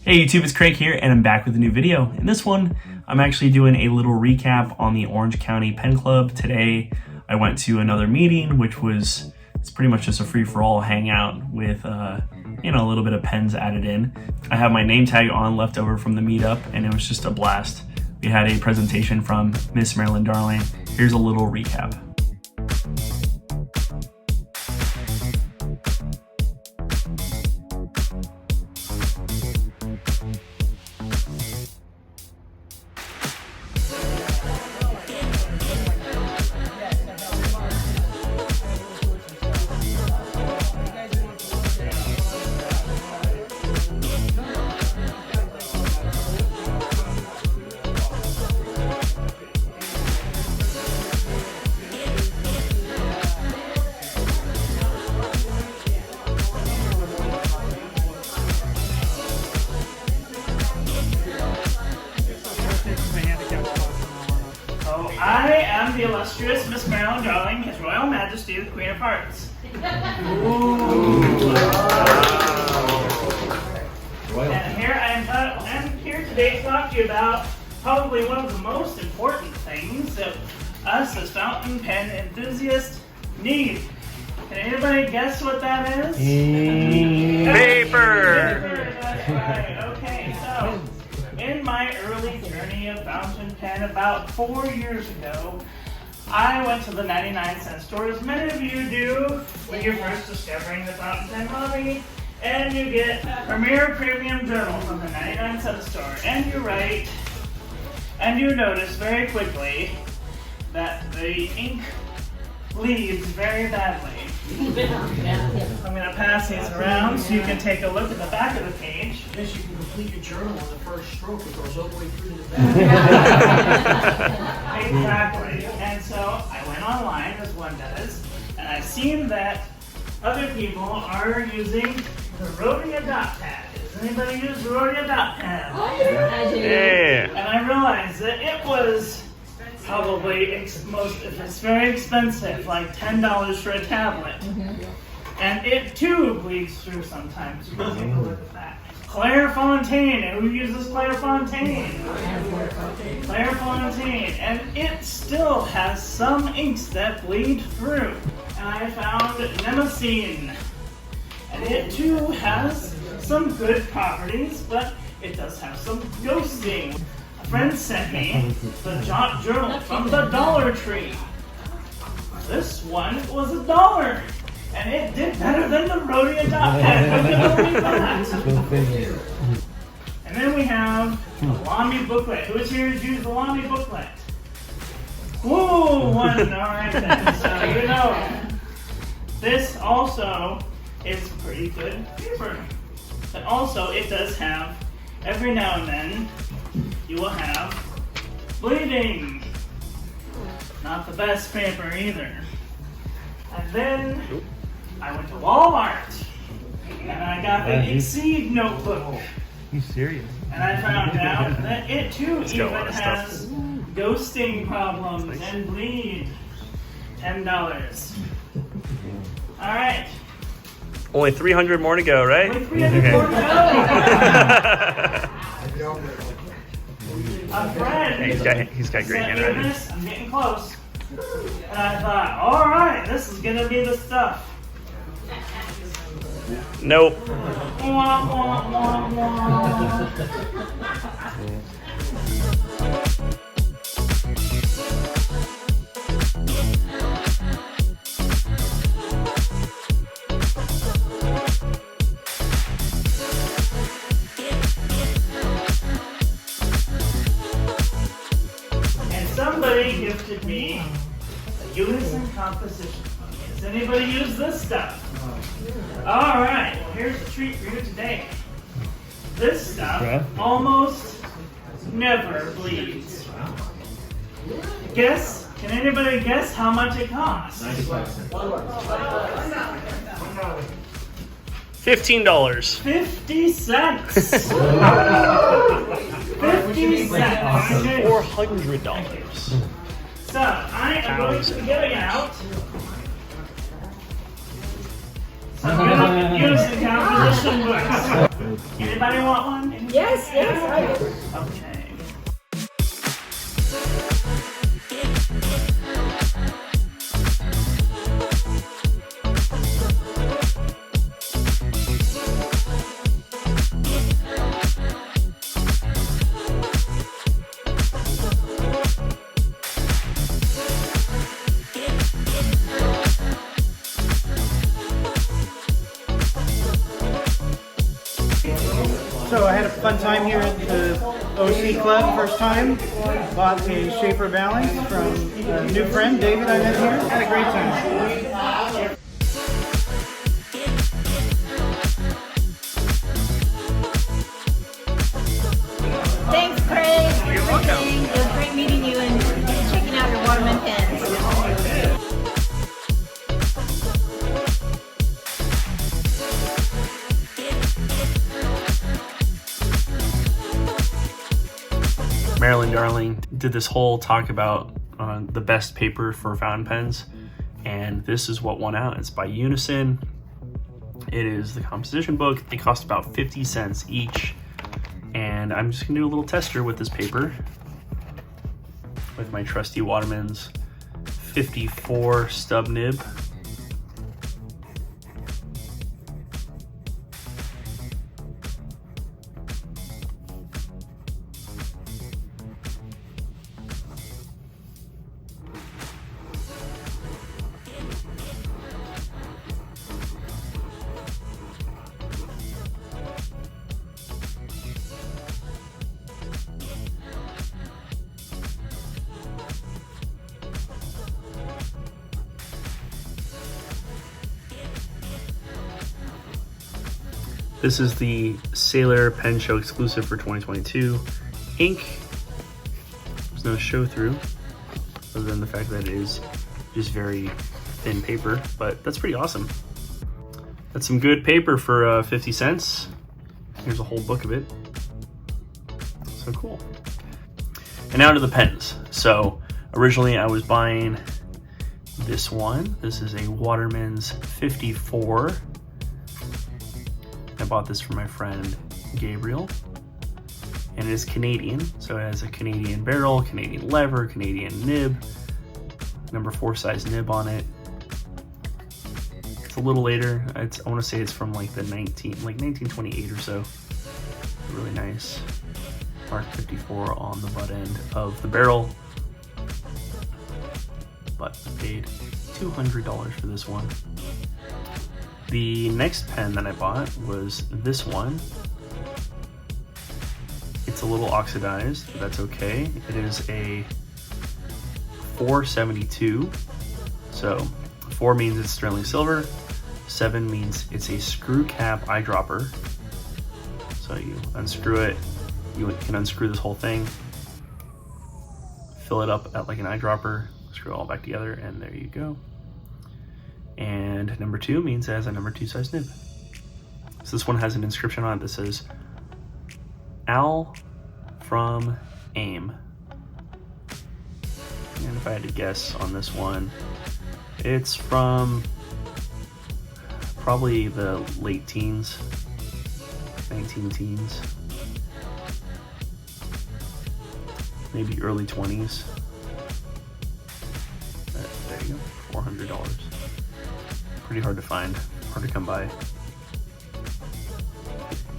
Hey YouTube, it's Craig here, and I'm back with a new video. In this one, I'm actually doing a little recap on the Orange County Pen Club. Today, I went to another meeting, which was, it's pretty much just a free-for-all hangout with, a little bit of pens added in. I have my name tag on left over from the meetup, and it was just a blast. We had a presentation from Miss Marilyn Darling. Here's a little recap. I am the illustrious Miss Marilyn Darling, His Royal Majesty, the Queen of Hearts. And here I'm here today to talk to you about probably one of the most important things that us as fountain pen enthusiasts need. Can anybody guess what that is? Paper! That's right. Okay, so in my early journey of fountain pen about 4 years ago, I went to the 99-cent store, as many of you do when you're first discovering the fountain pen hobby, and you get Premier Premium Journal from the 99-cent store, and you write, and you notice very quickly that the ink bleeds very badly. I'm going to pass these around so you can take a look at the back of the page. Yes, you can complete your journal on the first stroke. It goes all the way through to the back. Exactly. And so I went online, as one does, and I've seen that other people are using the Rhodia dot pad. Does anybody use the Rhodia dot pad? I do. Yeah. And I realized that it was probably it's very expensive, like $10 for a tablet. And it too bleeds through sometimes. You can take a look at that. Claire Fontaine, who uses Claire Fontaine? Claire Fontaine, and it still has some inks that bleed through. And I found Nemesine, and it too has some good properties, but it does have some ghosting. A friend sent me the Jot Journal from the Dollar Tree. This one was $1, and it did better than the Rhodia dot pen. Who can believe that? And then we have the Lamy booklet. Who is here to use the Lamy booklet? Whoa, one. All right, then. So you know, this also is pretty good paper. But also, it does have, every now and then, you will have bleeding. Not the best paper either. And then I went to Walmart and I got the Exceed notebook. You serious? And I found out that it too even has ghosting problems and bleed. $10. Alright. Only 300 more to go, right? Only 300 more to go. A friend He's got great sent me handwriting. this. I'm getting close. And I thought, alright, this is gonna be the stuff. Nope. Wah, wah, wah, wah. And somebody gifted me a unison composition book. Does anybody use this stuff? Alright, well here's a treat for you today. This stuff almost never bleeds. Guess, can anybody guess how much it costs? $15. 50 cents. 50 cents. $400. So, I am going to be giving out some good using composition books. So cute. Anybody want one? Yes, I do. Okay. So I had a fun time here at the OC Club, first time. Bought a Schaefer Valley from a new friend, David, I met here. Had a great time. Thanks, Craig. You're welcome. It was great meeting you and checking out your Waterman pens. Marilyn, darling, did this whole talk about the best paper for fountain pens, and this is what won out. It's by Unison. It is the composition book. They cost about 50 cents each, and I'm just gonna do a little tester with this paper with my trusty Waterman's 54 stub nib. This is the Sailor Pen Show exclusive for 2022. Ink, there's no show through, other than the fact that it is just very thin paper, but that's pretty awesome. That's some good paper for 50 cents. Here's a whole book of it. So cool. And now to the pens. So originally I was buying this one. This is a Waterman's 54. I bought this from my friend Gabriel, and it is Canadian, so it has a Canadian barrel, Canadian lever, Canadian nib, number 4 size nib on it. It's a little later. I want to say it's from like 1928 or so. Really nice. Mark 54 on the butt end of the barrel, but I paid $200 for this one. The next pen that I bought was this one. It's a little oxidized, but that's okay. It is a 472. So 4 means it's sterling silver, 7 means it's a screw cap eyedropper. So you unscrew it, you can unscrew this whole thing, fill it up at like an eyedropper, screw it all back together, and there you go. And number 2 means it has a number 2 size nib. So this one has an inscription on it that says, Al from AIM. And if I had to guess on this one, it's from probably the late teens, 19 teens, maybe early 20s. There you go, $400. Pretty hard to find, hard to come by.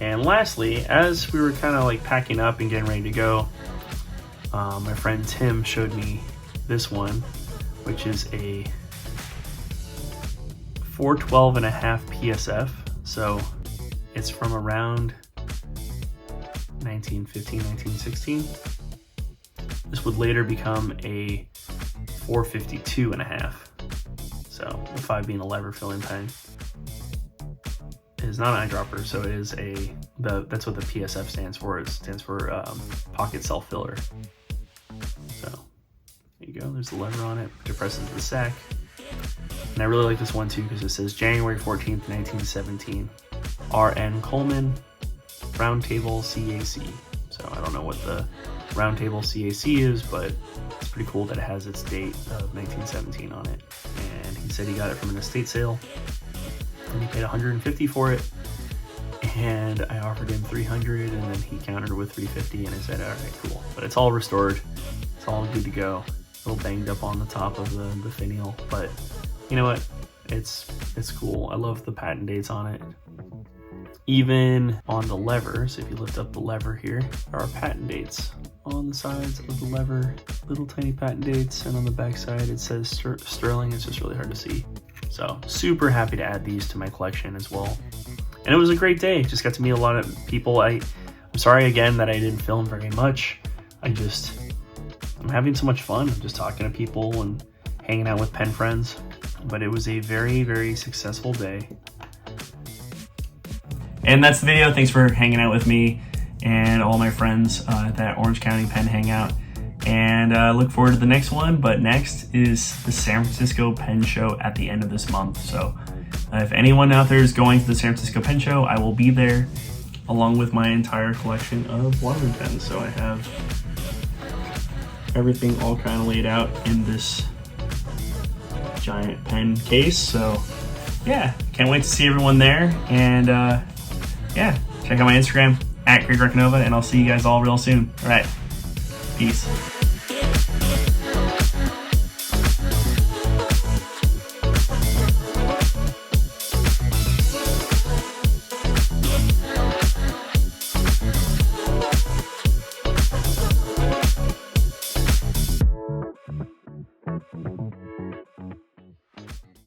And lastly, as we were kind of like packing up and getting ready to go, my friend Tim showed me this one, which is a 412.5 PSF. So it's from around 1915, 1916. This would later become a 452.5. So the 5 being a lever filling pen. It is not an eyedropper, so it is that's what the PSF stands for. It stands for pocket self filler. So there you go, there's the lever on it, which depresses the sack. And I really like this one too because it says January 14th, 1917. R.N. Coleman, Round Table CAC. So I don't know what the Round Table CAC is, but it's pretty cool that it has its date of 1917 on it. And he said he got it from an estate sale, and he paid $150 for it. and I offered him 300, and then he countered with 350, and I said, all right, cool. But it's all restored. It's all good to go. A little banged up on the top of the finial, but you know what? It's cool. I love the patent dates on it. Even on the levers, if you lift up the lever here, there are patent dates on the sides of the lever, little tiny patent dates, and on the back side it says Sterling. It's just really hard to see. So super happy to add these to my collection as well. And it was a great day. Just got to meet a lot of people. I'm sorry again that I didn't film very much. I'm having so much fun. I'm just talking to people and hanging out with pen friends. But it was a very, very successful day. And that's the video. Thanks for hanging out with me and all my friends at that Orange County Pen Hangout. And look forward to the next one. But next is the San Francisco Pen Show at the end of this month. So if anyone out there is going to the San Francisco Pen Show, I will be there along with my entire collection of Waterman pens. So I have everything all kind of laid out in this giant pen case. So yeah, can't wait to see everyone there. And yeah, check out my Instagram at Roccanova, and I'll see you guys all real soon. All right, peace.